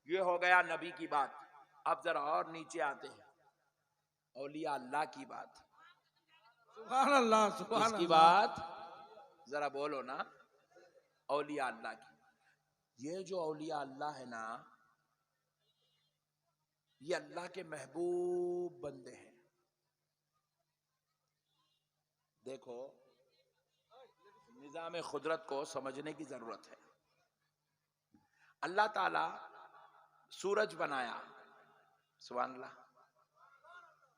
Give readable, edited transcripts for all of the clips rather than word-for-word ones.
ये हो गया नबी की बात। अब जरा और नीचे आते हैं, औलिया अल्लाह की बात। सुभान अल्लाह, सुभान किसकी अल्लाह। बात? जरा बोलो ना, औलिया अल्लाह की। ये जो औलिया अल्लाह है ना, ये अल्लाह के महबूब बंदे हैं। देखो, निजाम खुदरत को समझने की जरूरत है। अल्लाह ताला सूरज बनाया, सुभान अल्लाह,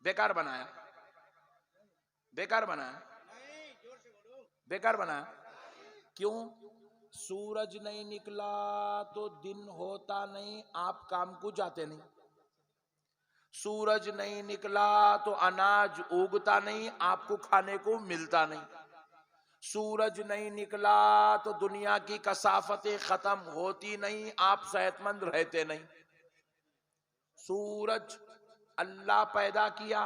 बेकार बनाया, बेकार बनाया, बेकार बनाया। क्यों? सूरज नहीं निकला तो दिन होता नहीं, आप काम को जाते नहीं। सूरज नहीं निकला तो अनाज उगता नहीं, आपको खाने को मिलता नहीं। सूरज नहीं निकला तो दुनिया की कसाफतें खत्म होती नहीं, आप सेहतमंद रहते नहीं। सूरज अल्लाह पैदा किया,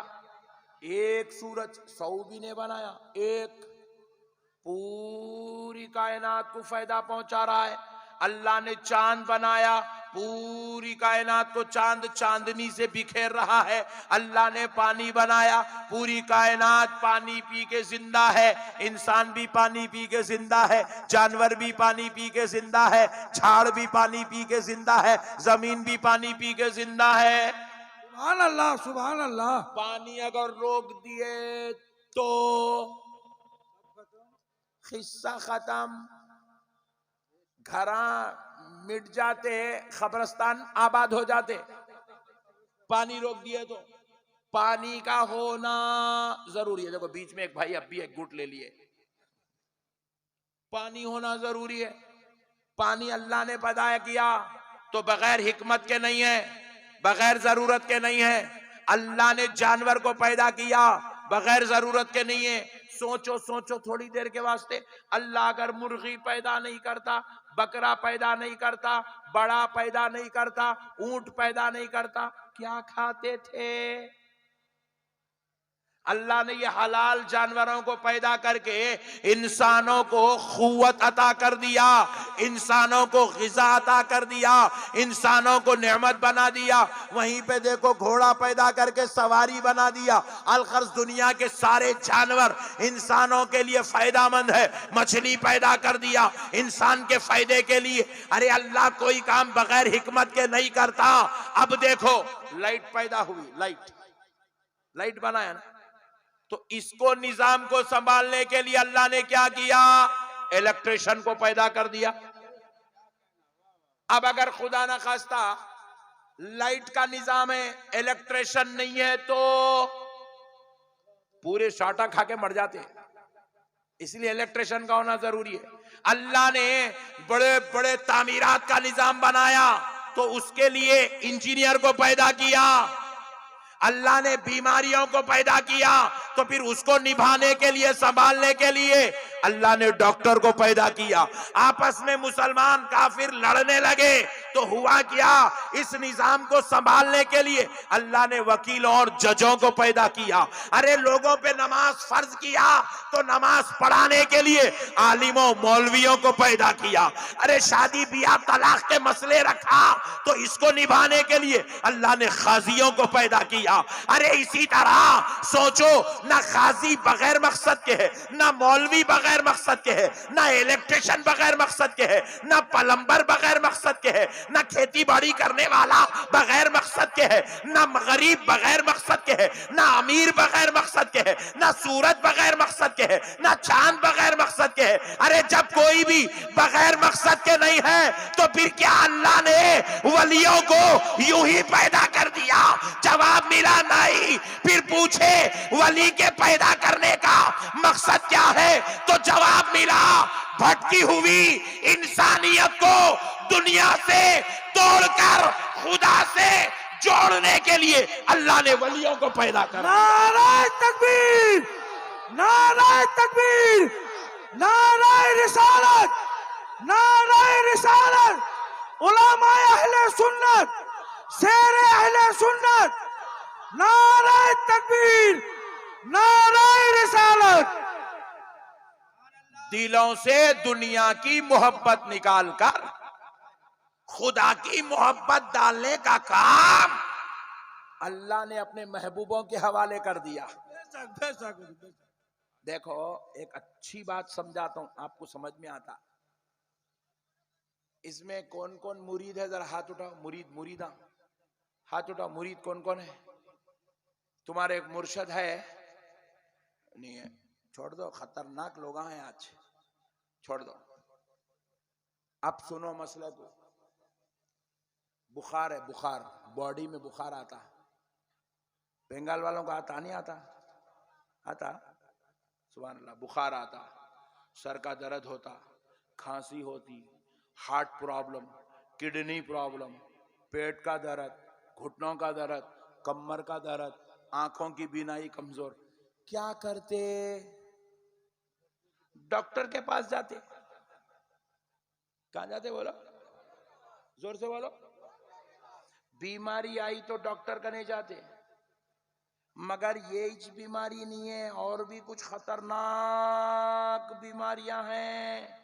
एक सूरज सऊदी ने बनाया, एक पूरी कायनात को फायदा पहुंचा रहा है। अल्लाह ने चांद बनाया, पूरी कायनात को चांद चांदनी से बिखेर रहा है। अल्लाह ने पानी बनाया, पूरी कायनात पानी पी के जिंदा है। इंसान भी पानी पी के जिंदा है, जानवर भी पानी पी के जिंदा है, झाड़ भी पानी पी के जिंदा है, जमीन भी पानी पी के जिंदा है। सुभान अल्लाह, सुभान अल्लाह। पानी अगर रोक दिए तो हिस्सा खत्म, घरा मिट जाते, कब्रिस्तान आबाद हो जाते। पानी रोक दिए तो पानी का होना जरूरी है। देखो बीच में एक भाई अब भी एक घूंट ले लिए। पानी होना जरूरी है। पानी अल्लाह ने पैदा किया तो बगैर हिकमत के नहीं है, बगैर जरूरत के नहीं है। अल्लाह ने जानवर को पैदा किया बगैर जरूरत के नहीं है। सोचो सोचो थोड़ी देर के वास्ते, अल्लाह अगर मुर्गी पैदा नहीं करता, बकरा पैदा नहीं करता, बड़ा पैदा नहीं करता, ऊंट पैदा नहीं करता, क्या खाते थे? अल्लाह ने ये हलाल जानवरों को पैदा करके इंसानों को खुव्वत अता कर दिया, इंसानों को ग़िज़ा अता कर दिया, इंसानों को नेमत बना दिया। वहीं पे देखो घोड़ा पैदा करके सवारी बना दिया। अलखर्ज दुनिया के सारे जानवर इंसानों के लिए फायदामंद है। मछली पैदा कर दिया इंसान के फायदे के लिए। अरे अल्लाह कोई काम बगैर हिकमत के नहीं करता। अब देखो लाइट पैदा हुई, लाइट बनाया ना, तो इसको निजाम को संभालने के लिए अल्लाह ने क्या किया? इलेक्ट्रिशियन को पैदा कर दिया। अब अगर खुदा ना खास्ता लाइट का निजाम है, इलेक्ट्रिशियन नहीं है, तो पूरे शाटा खा के मर जाते। इसलिए इलेक्ट्रिशियन का होना जरूरी है। अल्लाह ने बड़े बड़े तामीरात का निजाम बनाया तो उसके लिए इंजीनियर को पैदा किया। अल्लाह ने बीमारियों को पैदा किया तो फिर उसको निभाने के लिए, संभालने के लिए अल्लाह ने डॉक्टर को पैदा किया। आपस में मुसलमान काफिर लड़ने लगे तो हुआ क्या? इस निजाम को संभालने के लिए अल्लाह ने वकीलों और जजों को पैदा किया। अरे लोगों पे नमाज फर्ज किया तो नमाज पढ़ाने के लिए आलिमों मौलवियों को पैदा किया। अरे शादी ब्याह तलाक के मसले रखा तो इसको निभाने के लिए अल्लाह ने खाजियों को पैदा किया। अरे इसी तरह सोचो, ना खाजी बगैर मकसद के है, ना मौलवी बगैर मकसद के है, ना इलेक्ट्रिशियन बगैर मकसद के है, ना प्लम्बर बगैर मकसद के है, ना खेती बाड़ी करने वाला बगैर मकसद के है, ना गरीब बगैर मकसद के है, ना अमीर बगैर मकसद के है, ना सूरज बगैर मकसद के है, ना चांद बगैर मकसद के है। अरे जब कोई भी बगैर मकसद के नहीं है तो फिर क्या अल्लाह ने वलियों को यूं ही पैदा कर दिया? जवाब मिला नहीं। फिर पूछे वली के पैदा करने का मकसद क्या है, तो जवाब मिला भटकी हुई इंसानियत को दुनिया से तोड़कर खुदा से जोड़ने के लिए अल्लाह ने वलियों को पैदा करा। नारे तकबीर, नारे तकबीर, नारे रिसालत, नारे रिसालत। उलमा अहले सुन्नत, शेरे अहले सुन्नत, नारे तकबीर, नारे रिसालत। दिलों से दुनिया की मोहब्बत निकालकर खुदा की मोहब्बत डालने का काम अल्लाह ने अपने महबूबों के हवाले कर दिया। बेशक बेशक बेशक। देखो एक अच्छी बात समझाता हूं, आपको समझ में आता। इसमें कौन कौन मुरीद है, जरा हाथ उठाओ। मुरीद, मुरीदा हाथ उठाओ। मुरीद कौन कौन है? तुम्हारे एक मुर्शद है? नहीं है, छोड़ दो, खतरनाक लोग हैं आज, छोड़ दो। अब सुनो मसले को। बुखार है, बुखार, बॉडी में बुखार आता। बंगाल वालों को आता नहीं आता? आता, सुभान अल्लाह। बुखार आता, सर का दर्द होता, खांसी होती, हार्ट प्रॉब्लम, किडनी प्रॉब्लम, पेट का दर्द, घुटनों का दर्द, कमर का दर्द, आंखों की बीनाई कमजोर। क्या करते? डॉक्टर के पास जाते। कहां जाते बोलो, जोर से बोलो। बीमारी आई तो डॉक्टर का नहीं जाते, मगर ये बीमारी नहीं है, और भी कुछ खतरनाक बीमारियां हैं।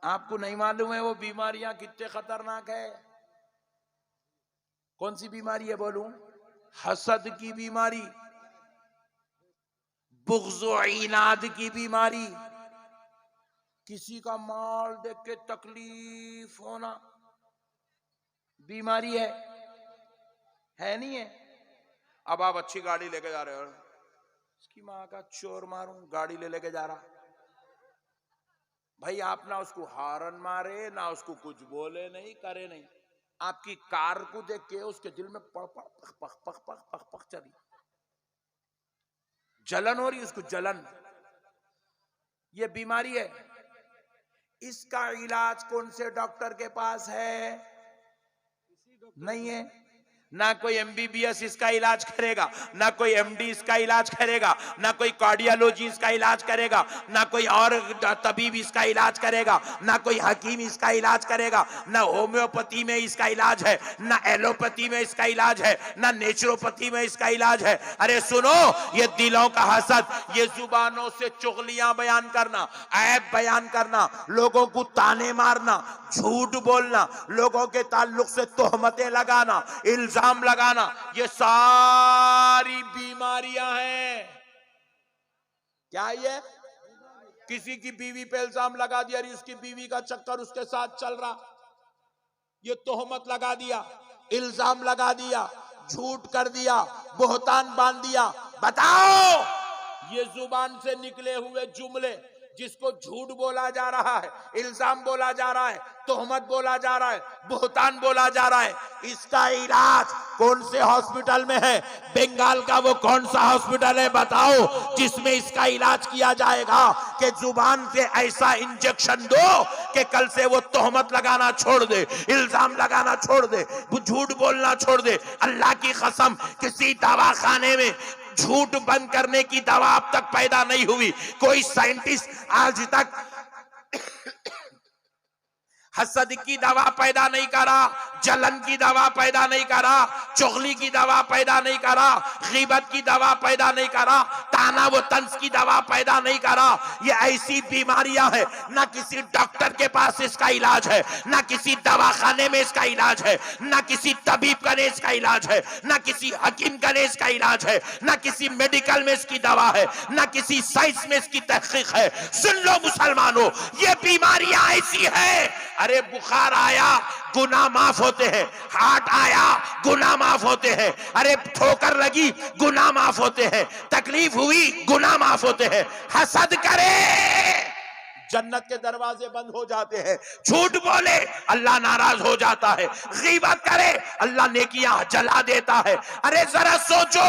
आपको नहीं मालूम है वो बीमारियां कितने खतरनाक है? कौन सी बीमारी है बोलूं? हसद की बीमारी, बुग़्ज़ इनाद की बीमारी, किसी का माल देख के तकलीफ होना, बीमारी है नहीं है? अब आप अच्छी गाड़ी लेके जा रहे हो, इसकी माँ का चोर मारूं, गाड़ी लेके जा रहा भाई, आप ना उसको हारन मारे ना उसको कुछ बोले नहीं करे नहीं, आपकी कार को देख के उसके दिल में पक पक पक पक पक पक पक चली, जलन हो रही उसको, जलन। ये बीमारी है। इसका इलाज कौन से डॉक्टर के पास है? नहीं है। ना कोई एमबीबीएस इसका इलाज करेगा, ना कोई एमडी इसका इलाज करेगा, ना कोई कार्डियोलॉजी इसका इलाज करेगा, ना कोई और तबीब इसका इलाज करेगा, ना कोई हकीम इसका इलाज करेगा, ना होम्योपैथी में इसका इलाज है, ना एलोपैथी में इसका इलाज है, ना नेचुरोपैथी में इसका इलाज है। अरे सुनो, ये दिलों का हसद, ये जुबानों से चुगलियां बयान करना, ऐब बयान करना, लोगों को ताने मारना, झूठ बोलना, लोगों के ताल्लुक से तोहमतें लगाना, इल्जाम लगाना, ये सारी बीमारियां हैं। क्या ये? किसी की बीवी पे इल्जाम लगा दिया, इसकी बीवी का चक्कर उसके साथ चल रहा, ये तोहमत लगा दिया, इल्जाम लगा दिया, झूठ कर दिया, बोहतान बांध दिया। बताओ, ये जुबान से निकले हुए जुमले, जिसको झूठ बोला जा रहा है, इल्जाम बोला जा रहा है, तोहमत बोला जा रहा है, बोहतान बोला जा रहा है, इसका इलाज कौन से हॉस्पिटल में है? बंगाल का वो कौन सा हॉस्पिटल है बताओ, जिसमें इसका इलाज किया जाएगा कि जुबान से ऐसा इंजेक्शन दो कि कल से वो तोहमत लगाना छोड़ दे, इल्जाम लगाना छोड़ दे, झूठ बोलना छोड़ दे। अल्लाह की कसम, किसी दवाखाने में झूठ बंद करने की दवा अब तक पैदा नहीं हुई। कोई साइंटिस्ट आज तक हसद की दवा पैदा नहीं करा, जलन की दवा पैदा नहीं करा, चुगली की दवा पैदा नहीं करा, गीबत की दवा पैदा नहीं करा, ताना व तंज की दवा पैदा नहीं करा। ये ऐसी बीमारियां हैं, ना किसी डॉक्टर के पास इसका इलाज है, ना किसी दवाखाने में इसका इलाज है, ना किसी तबीब का ने इसका इलाज है, ना किसी हकीम का ने इसका इलाज है, ना किसी मेडिकल में इसकी दवा है, ना किसी साइंस में इसकी तहकीक है। सुन लो मुसलमानों, ये बीमारियां ऐसी है। अरे बुखार आया, गुनाह माफ होते हैं, हार्ट आया, गुनाह माफ होते हैं, अरे ठोकर लगी, गुनाह माफ होते हैं, तकलीफ हुई, गुनाह माफ होते हैं। हसद करे, जन्नत के दरवाजे बंद हो जाते हैं। झूठ बोले, अल्लाह नाराज हो जाता है। गीबत करे, अल्लाह नेकियां जला देता है। अरे जरा सोचो,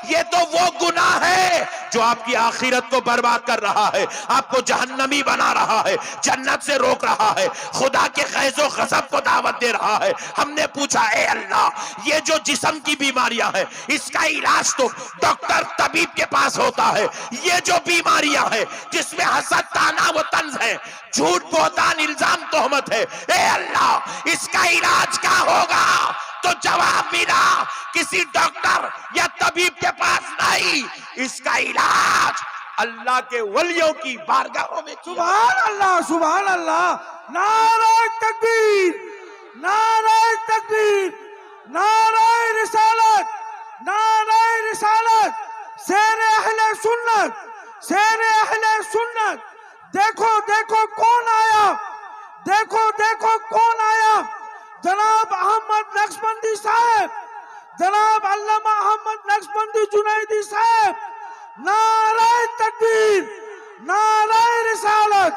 ये तो वो गुनाह है जो आपकी आखिरत को बर्बाद कर रहा है, आपको जहन्नमी बना रहा है, जन्नत से रोक रहा है, खुदा के खैज़ो गज़ब को दावत दे रहा है। हमने पूछा, ए अल्लाह, ये जो जिस्म की बीमारियां हैं, इसका इलाज तो डॉक्टर तबीब के पास होता है। ये जो बीमारियां हैं जिसमें हसद, ताना व तंज है, झूठ, बोहतान, इल्जाम, तोहमत है, ए अल्लाह, इसका इलाज क्या होगा? तो जवाब मिला, किसी डॉक्टर या तबीब के पास नहीं, इसका इलाज अल्लाह के वलियों की बारगाहों में। सुभान अल्लाह, सुभान अल्लाह, नारे तकबीर, नारे तकबीर, नारे रिसालत, नारे रिसालत, शेरे अहले सुन्नत, शेरे अहले सुन्नत। देखो देखो कौन आया, देखो देखो कौन आया, जनाब अहमद नक्शबंदी साहब, जनाब अल्लामा अहमद नक्शबंदी जुनैदी साहब। नारे तकबीर, नारे रिसालत।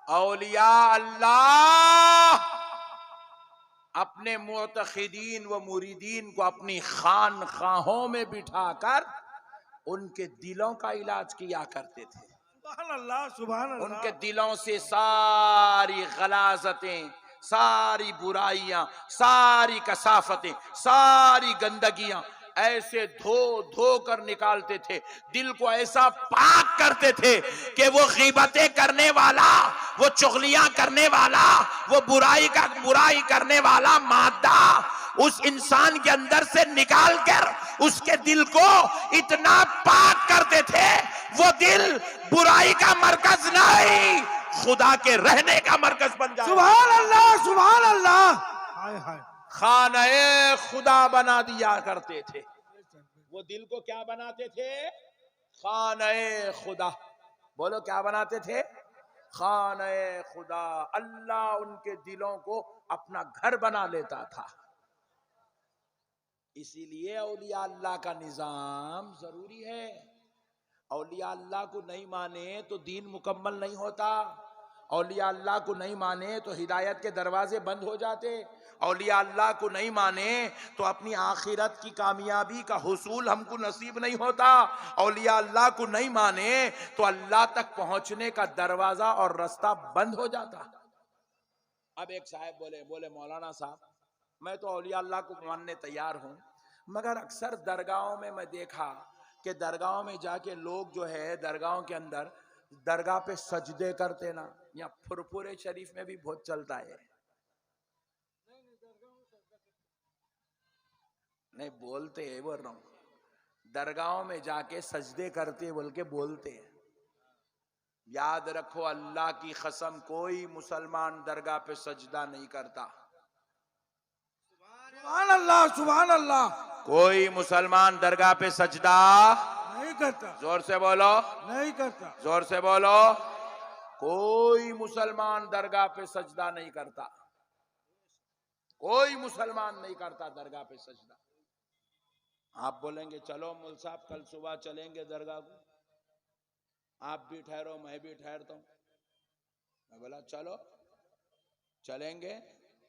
औलिया अल्लाह अपने मुतखिदीन व मुरीदीन को अपनी खानखाहों में बिठाकर उनके दिलों का इलाज किया करते थे। सुभान अल्लाह, सुभान अल्लाह। उनके दिलों से सारी गलाजतें, सारी बुराइयां, सारी कसाफतें, सारी गंदगियां ऐसे धो धो कर निकालते थे। दिल को ऐसा पाक करते थे कि वो गीबतें करने वाला, वो चुगलियां करने वाला, वो बुराई करने वाला मादा उस इंसान के अंदर से निकाल कर उसके दिल को इतना पाक करते थे, वो दिल बुराई का मरकज नहीं, खुदा के रहने का मरकज बन जाए। सुभान अल्लाह, सुभान अल्लाह। हाय हाय। खाने खुदा बना दिया करते थे। वो दिल को क्या बनाते थे? खाने खुदा। बोलो क्या बनाते थे? खाने खुदा। अल्लाह उनके दिलों को अपना घर बना लेता था। इसीलिए औलिया अल्लाह का निजाम जरूरी है। औलिया अल्लाह को नहीं माने तो दीन मुकम्मल नहीं होता। औलिया अल्लाह को नहीं माने तो हिदायत के दरवाजे बंद हो जाते। औलिया अल्लाह को नहीं माने तो अपनी आखिरत की कामयाबी का हुसूल हमको नसीब नहीं होता। औलिया अल्लाह को नहीं माने तो अल्लाह तक पहुंचने का दरवाजा और रास्ता बंद हो जाता। अब एक साहब बोले मौलाना साहब, मैं तो औलिया अल्लाह को मानने तैयार हूं, मगर अक्सर दरगाहों में मैं देखा कि दरगाहों में जाके लोग जो है दरगाहों के अंदर दरगाह पे सजदे करते ना, या फुरफुरे शरीफ में भी बहुत चलता है। नहीं बोलते है, बोल रहा हूं दरगाहों में जाके सजदे करते बोल के बोलते हैं। याद रखो अल्लाह की कसम, कोई मुसलमान दरगाह पे सजदा नहीं करता। सुभान अल्लाह, सुभान अल्लाह। कोई मुसलमान दरगाह पे सजदा नहीं करता। जोर से बोलो, नहीं करता। जोर से बोलो। कोई मुसलमान दरगाह पे सजदा नहीं करता। कोई मुसलमान नहीं करता दरगाह पे सजदा। आप बोलेंगे चलो मुल साहब कल सुबह चलेंगे दरगाह को, आप भी ठहरो मैं भी ठहरता हूं। मैं बोला चलो चलेंगे,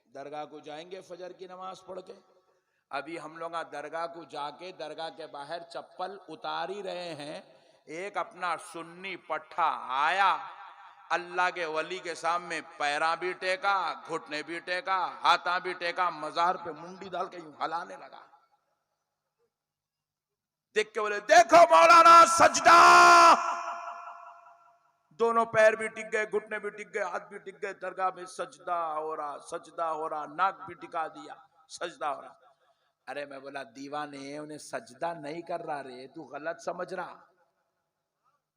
दरगाह को जाएंगे फजर की नमाज पढ़ के। अभी हम लोग दरगाह को जाके दरगाह के बाहर चप्पल उतार ही रहे हैं, एक अपना सुन्नी पट्ठा आया, अल्लाह के वली के सामने पैरा भी टेका, घुटने भी टेका, हाथा भी टेका, मजार पे मुंडी डाल के यूं हलाने लगा। देख के बोले देखो मौलाना सजदा। दोनों पैर भी टिक गए, घुटने भी टिक गए, हाथ भी टिक गए, दरगाह में सजदा हो रहा, सजदा हो रहा, नाक भी टिका दिया, सजदा हो रहा। अरे मैं बोला दीवाने, उन्हें सजदा नहीं कर रहा रे, तू गलत समझ रहा।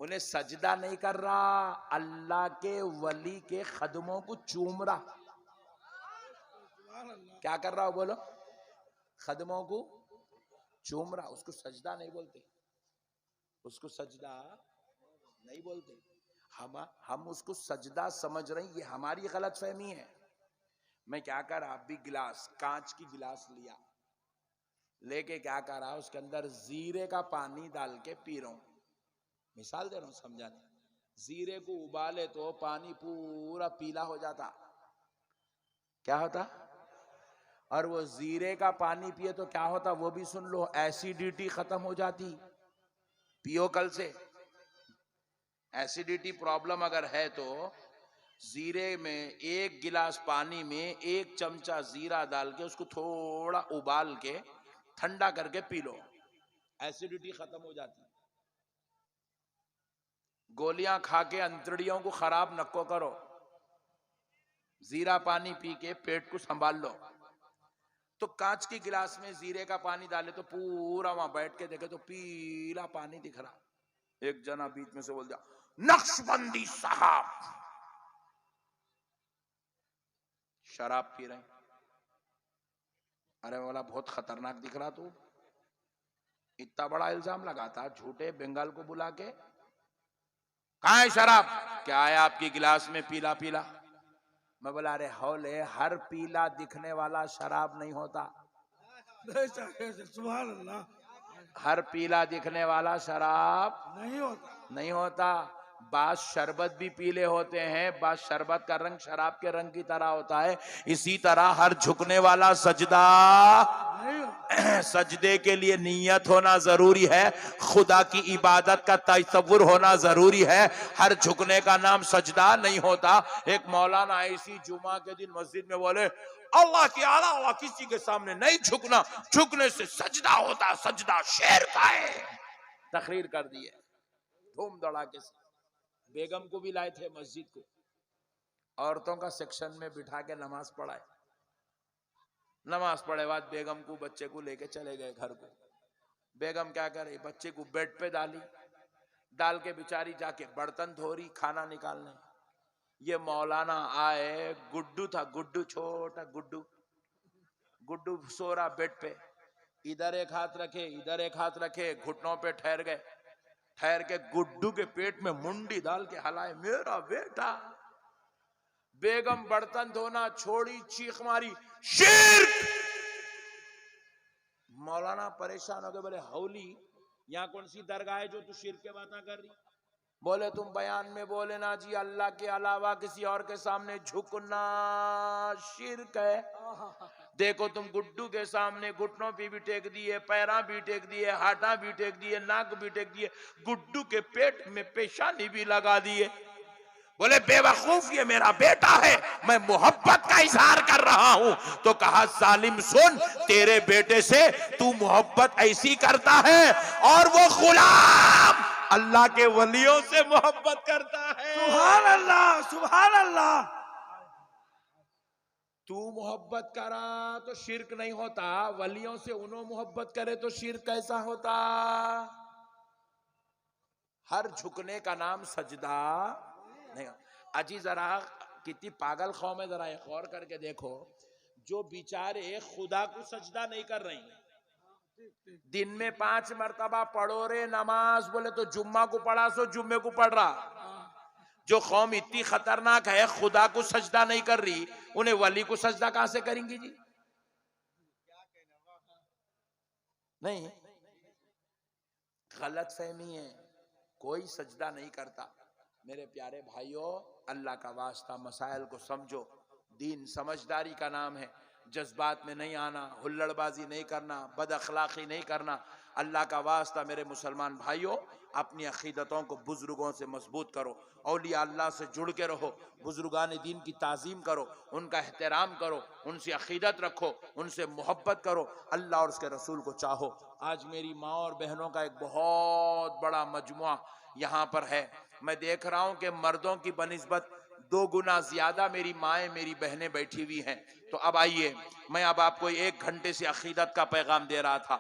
उन्हें सजदा नहीं कर रहा, अल्लाह के वली के खदमों को चूम रहा। क्या कर रहा हो बोलो? खदमों को चूम रहा, उसको सजदा नहीं बोलते, उसको सजदा नहीं बोलते। हम उसको सजदा समझ रहे हैं, ये हमारी गलत फहमी है। मैं क्या कर रहा, आप भी गिलास, कांच की गिलास लिया, लेके क्या कर रहा, उसके अंदर जीरे का पानी डाल के पी रहा हूं। मिसाल दे रहा हूं समझाने। जीरे को उबाले तो पानी पूरा पीला हो जाता, क्या होता? और वो जीरे का पानी पिए तो क्या होता वो भी सुन लो, एसिडिटी खत्म हो जाती। पियो कल से। एसिडिटी प्रॉब्लम अगर है तो जीरे में एक गिलास पानी में 1 चमचा जीरा डाल के उसको थोड़ा उबाल के ठंडा करके पी लो, एसिडिटी खत्म हो जाती। गोलियां खा के अंतड़ियों को खराब नको करो, जीरा पानी पी के पेट को संभाल लो। तो कांच की गिलास में जीरे का पानी डाले तो पूरा वहां बैठ के देखे तो पीला पानी दिख रहा। एक जना बीच में से बोल दिया, नक्शबंदी साहब शराब पी रहे हैं। अरे बोला बहुत खतरनाक दिख रहा तू, इतना बड़ा इल्जाम लगाता झूठे बंगाल को बुला के। कहाँ है शराब? क्या है आपकी गिलास में पीला पीला? मैं बोला अरे हौले, हर पीला दिखने वाला शराब नहीं होता। सुभान अल्लाह। हर पीला दिखने वाला शराब नहीं होता। नहीं होता। बास शरबत भी पीले होते हैं, बास शरबत का रंग शराब के रंग की तरह होता है। इसी तरह हर झुकने वाला सजदा, नहीं होता। सजदे के लिए नियत होना जरूरी है, खुदा की इबादत का तसव्वुर होना जरूरी है। हर झुकने का नाम सजदा नहीं होता। एक मौलाना ऐसी जुमा के दिन मस्जिद में बोले, अल्लाह के अलावा किसी के सामने नहीं झुकना, झुकने से सजदा होता, सजदा शेर का है। तकरीर कर दी है धूम धड़ाके से। बेगम को भी लाए थे मस्जिद को, औरतों का सेक्शन में बिठा के नमाज पढ़ाए। नमाज पढ़े बाद बेगम को बच्चे को लेके चले गए घर को। बेगम क्या करे, बच्चे को बेड पे डाली, डाल के बेचारी जाके बर्तन धो रही, खाना निकालने। ये मौलाना आए, गुड्डू था, गुड्डू छोटा गुड्डू, गुड्डू सो रहा बेड पे, इधर एक हाथ रखे इधर एक हाथ रखे, घुटनों पे ठहर गए। ठहर के गुड्डू के पेट में मुंडी डाल के हलाए, मेरा बेटा। बेगम बर्तन धोना छोड़ी, चीख मारी, शिर्क। मौलाना परेशान हो गए, बोले हौली यहाँ कौन सी दरगाह है जो तू शिर्क के बातें कर रही? बोले तुम बयान में बोले ना जी अल्लाह के अलावा किसी और के सामने झुकना शिर्क है। देखो तुम गुड्डू के सामने घुटनों पे भी टेक दिए, पैरा भी टेक दिए, हाथा भी टेक दिए, नाक भी टेक दिए, गुड्डू के पेट में पेशानी भी लगा दिए। बोले बेवकूफ, ये मेरा बेटा है, मैं मोहब्बत का इजहार कर रहा हूं। तो कहा जालिम सुन, तेरे बेटे से तू मोहब्बत ऐसी करता है और वो गुलाम अल्लाह के वलियों से मोहब्बत करता है। सुभान अल्लाह, सुभान अल्लाह। तू मोहब्बत करा तो शिर्क नहीं होता, वलियों से उन्हों मोहब्बत करे तो शिर्क कैसा होता? हर झुकने का नाम सजदा नहीं। अजी जरा कितनी पागल कौम है, जरा एक और करके देखो, जो बेचारे खुदा को सजदा नहीं कर रही, दिन में 5 मरतबा पढ़ो रे नमाज, बोले तो जुम्मा को पढ़ा सो जुम्मे को पढ़ रहा। जो कौम इतनी खतरनाक है, खुदा को सजदा नहीं कर रही, उन्हें वली को सजदा कहां से करेंगी जी? नहीं, गलत फहमी है, कोई सजदा नहीं करता। मेरे प्यारे भाइयों, अल्लाह का वास्ता मसाइल को समझो। दीन समझदारी का नाम है, जज्बात में नहीं आना, हुल्लड़बाजी नहीं करना, बद अखलाकी नहीं करना। अल्लाह का वास्ता मेरे मुसलमान भाइयों, अपनी अकीदतों को बुजुर्गों से मजबूत करो, औलिया अल्लाह से जुड़ के रहो, बुजुर्गान दीन की ताज़ीम करो, उनका एहतराम करो, उनसे अकीदत रखो, उनसे मोहब्बत करो, अल्लाह और उसके रसूल को चाहो। आज मेरी माँ और बहनों का एक बहुत बड़ा मजमुआ यहाँ पर है। मैं देख रहा हूँ कि मर्दों की बनिस्बत 2 गुना ज्यादा मेरी माएँ मेरी बहनें बैठी हुई हैं। तो अब आइए, मैं अब आपको 1 घंटे से अकीदत का पैगाम दे रहा था।